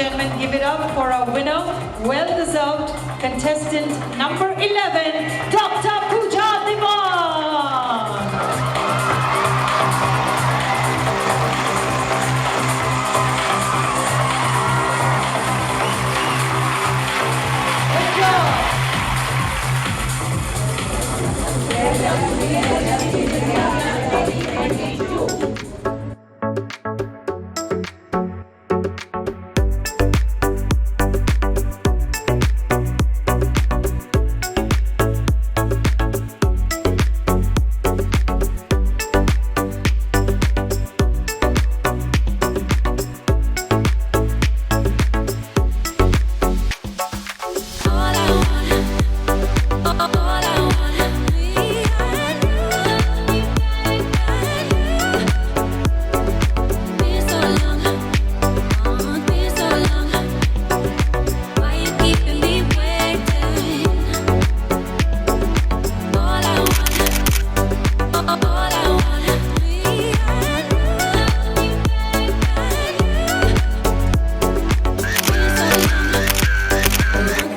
gentlemen, give it up for our winner, well-deserved contestant number 11, Dr. Puja Dewan.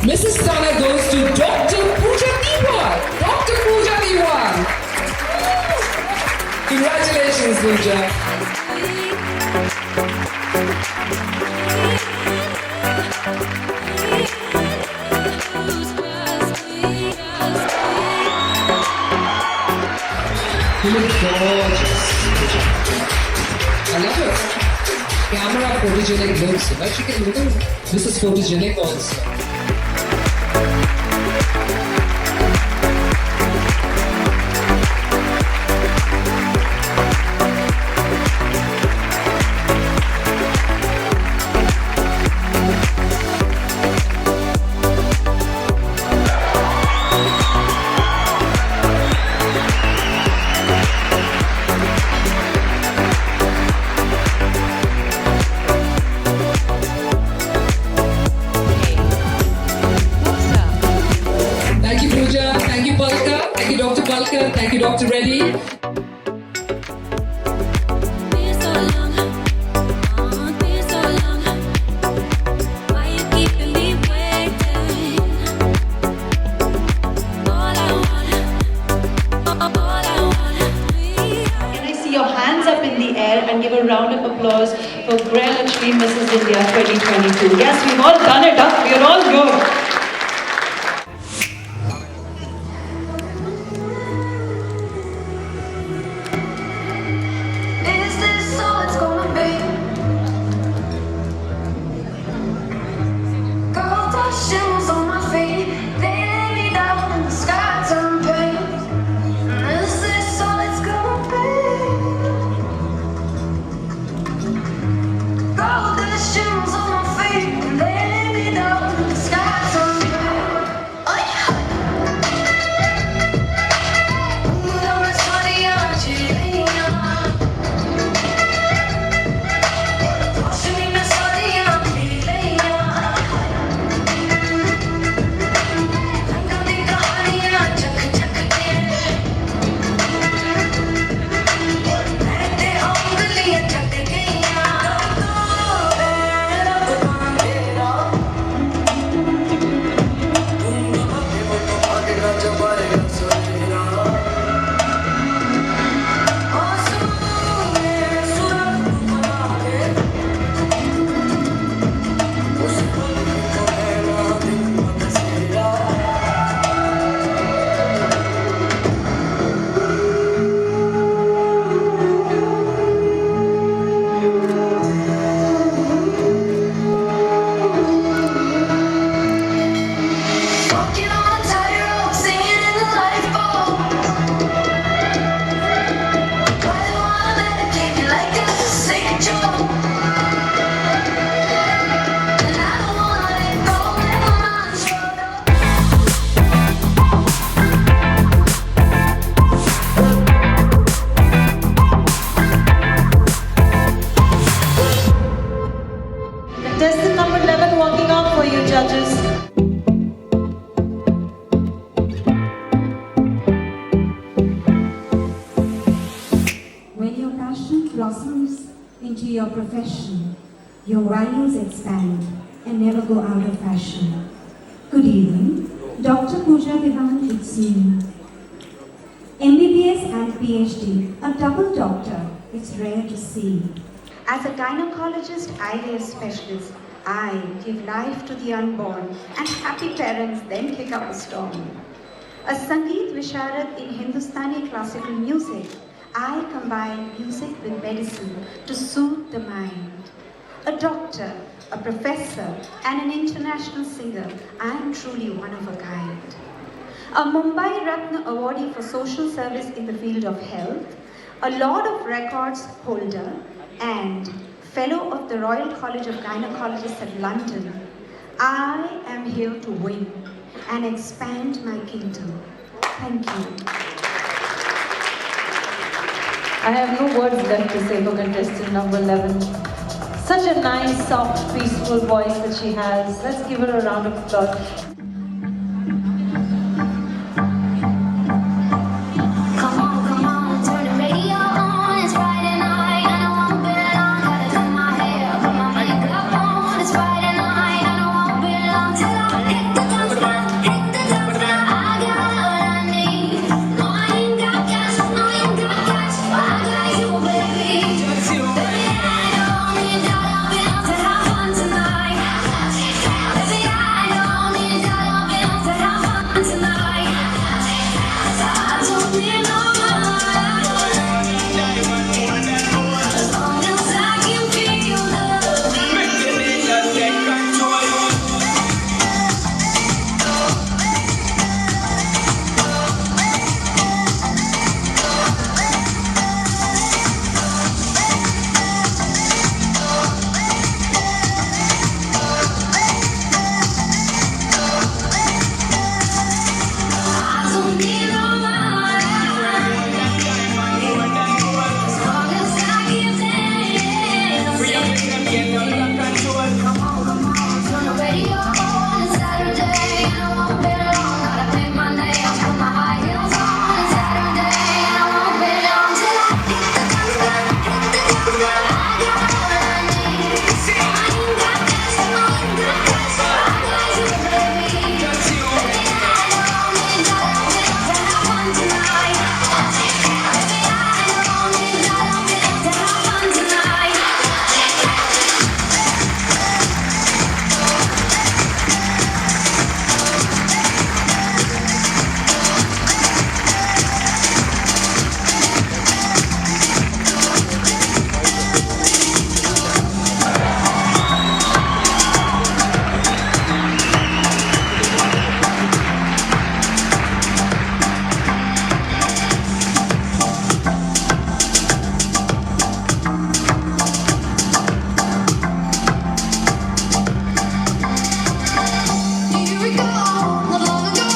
Mrs. Sana goes to Dr. Puja Dewan. Dr. Puja Dewan. Congratulations, Puja. You look gorgeous. I love it. Camera photogenic looks, but you can look at this is photogenic also. Thank you, Puja. Thank you, Palka. Thank you, Dr. Palka. Thank you, Dr. Reddy. Can I see your hands up in the air and give a round of applause for Grehlakshmi, Mrs. India 2022. Yes, we've all done it, huh? We are all good. Is this all it's gonna be? Gold dust shimmers on my feet. They lay me down in the sky turn pink. Is this all it's gonna be? Gold dust shimmers on my feet. They lay me down in the sky turn pink. Oh yeah. Ooh, I'm sorry, I'm chilling. Walking on a tightrope, singing in the lifeboat. Why do I let it keep you like a sick joke? And I don't wanna let it go when my mind's rolled up. Contestant number 11 walking off for you, judges. When your passion blossoms into your profession, your values expand and never go out of fashion. Good evening. Dr. Puja Dewan, it's me. MBBS and PhD, a double doctor, it's rare to see. As a gynecologist, IVF specialist, I give life to the unborn and happy parents then kick up a storm. A Sangeet Visharad in Hindustani classical music, I combine music with medicine to soothe the mind. A doctor, a professor, and an international singer, I am truly one of a kind. A Mumbai Ratna awardee for social service in the field of health, a Lord of Records holder, and Fellow of the Royal College of Gynaecologists at London, I am here to win and expand my kingdom. Thank you. I have no words left to say for contestant number 11. Such a nice, soft, peaceful voice that she has. Let's give her a round of applause. Come on, turn the radio on. It's Friday night and I won't be long. Gotta do my hair, put my makeup on. It's Friday night and I won't be long till I hit the dance floor, hit the dance floor. I got what I need. No, I ain't got cash, no, I ain't got cash. But I got you, baby. Baby, I don't need dollar bills to have fun tonight. Baby, I don't need dollar bills to have fun tonight. I don't need no money, as long as I can feel love. I don't need no money, as long as I can dance. Come on, turn the radio on. It's Saturday and I won't be long. Gotta paint my nails, put my high heels on. It's Saturday and I won't be long till I hit the dance floor, hit the dance floor. I got what I need. I ain't got cash, no, I ain't got cash. I got you, baby. Baby, I don't need dollar bills to have fun tonight. Baby, I don't need dollar bills to have fun tonight. Do you recall not long ago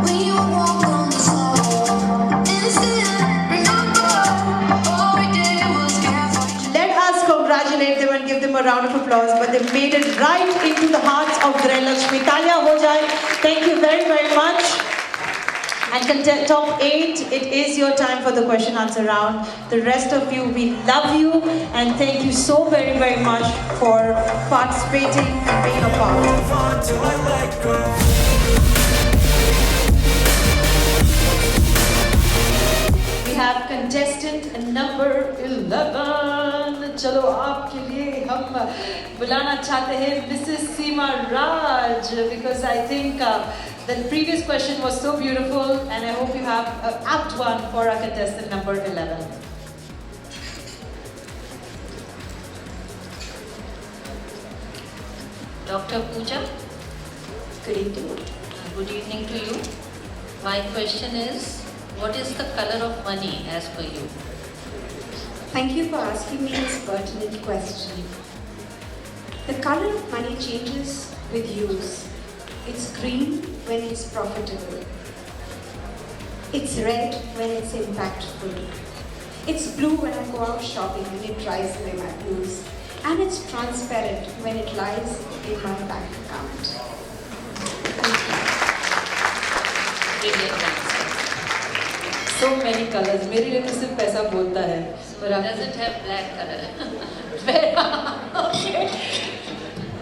when you walked on the floor? Innocent, remember all we did was care for each other. Let us congratulate them and give them a round of applause. But they made it right into the hearts of Grehlakshmi. Talia ho jaye. Thank you very, very much. And top 8, it is your time for the question answer round. The rest of you, we love you and thank you so very, very much for participating and being a part. We have contestant number 11. चलो आपके लिए हम बुलाना चाहते हैं Mrs. Seema Raj, because I think the previous question was so beautiful and I hope you have apt one for our contestant number 11. Dr. Puja, Good evening. good evening to you. My question is, what is the color of money as per you? Thank you for asking me this pertinent question. The color of money changes with use. It's green when it's profitable. It's red when it's impactful. It's blue when I go out shopping and it drives away my blues. And it's transparent when it lies in my bank account. Thank you. Brilliant answer. so many colors. मेरे लिए तो सिर्फ पैसा बोलता है. So it doesn't have black color. Okay.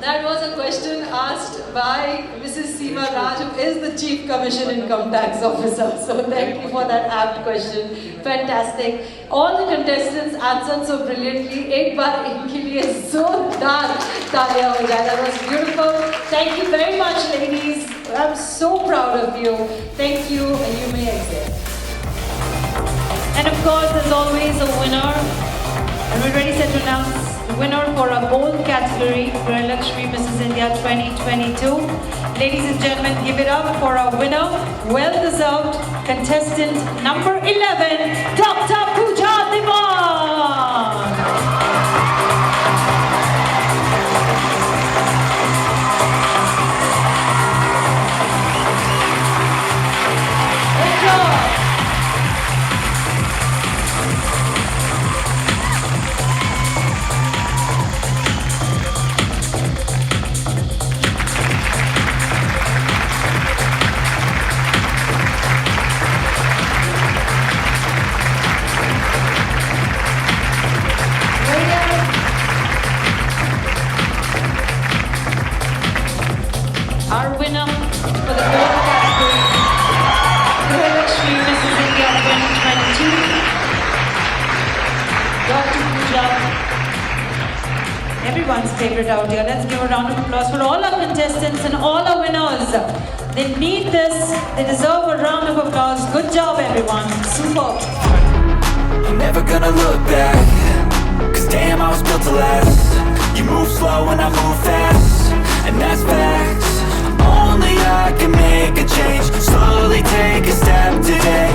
That was a question asked by Mrs. Seema Raj, who is the Chief Commission Income Tax Officer. So thank you for that apt question. Fantastic. All the contestants answered so brilliantly. एक बार इनके लिए जोरदार तालियां हो जाए. That was beautiful. Thank you very much, ladies. I'm so proud of you. Thank you, and you may exit. And of course, there's always a winner. And we're ready set to announce the winner for our gold category, Grehlakshmi Mrs. India 2022. Ladies and gentlemen, give it up for our winner, well-deserved contestant number 11, Dr. Puja Dewan. Good job. Our winner for the gold category, Grehlakshmi Mrs. India 2022, Dr. Puja. Everyone's favorite out here. Let's give a round of applause for all our contestants and all our winners. They need this. They deserve a round of applause. Good job, everyone. Super. I'm never gonna look back, 'cause damn, I was built to last. You move slow and I move fast, and that's facts. Only I can make a change, slowly take a step today.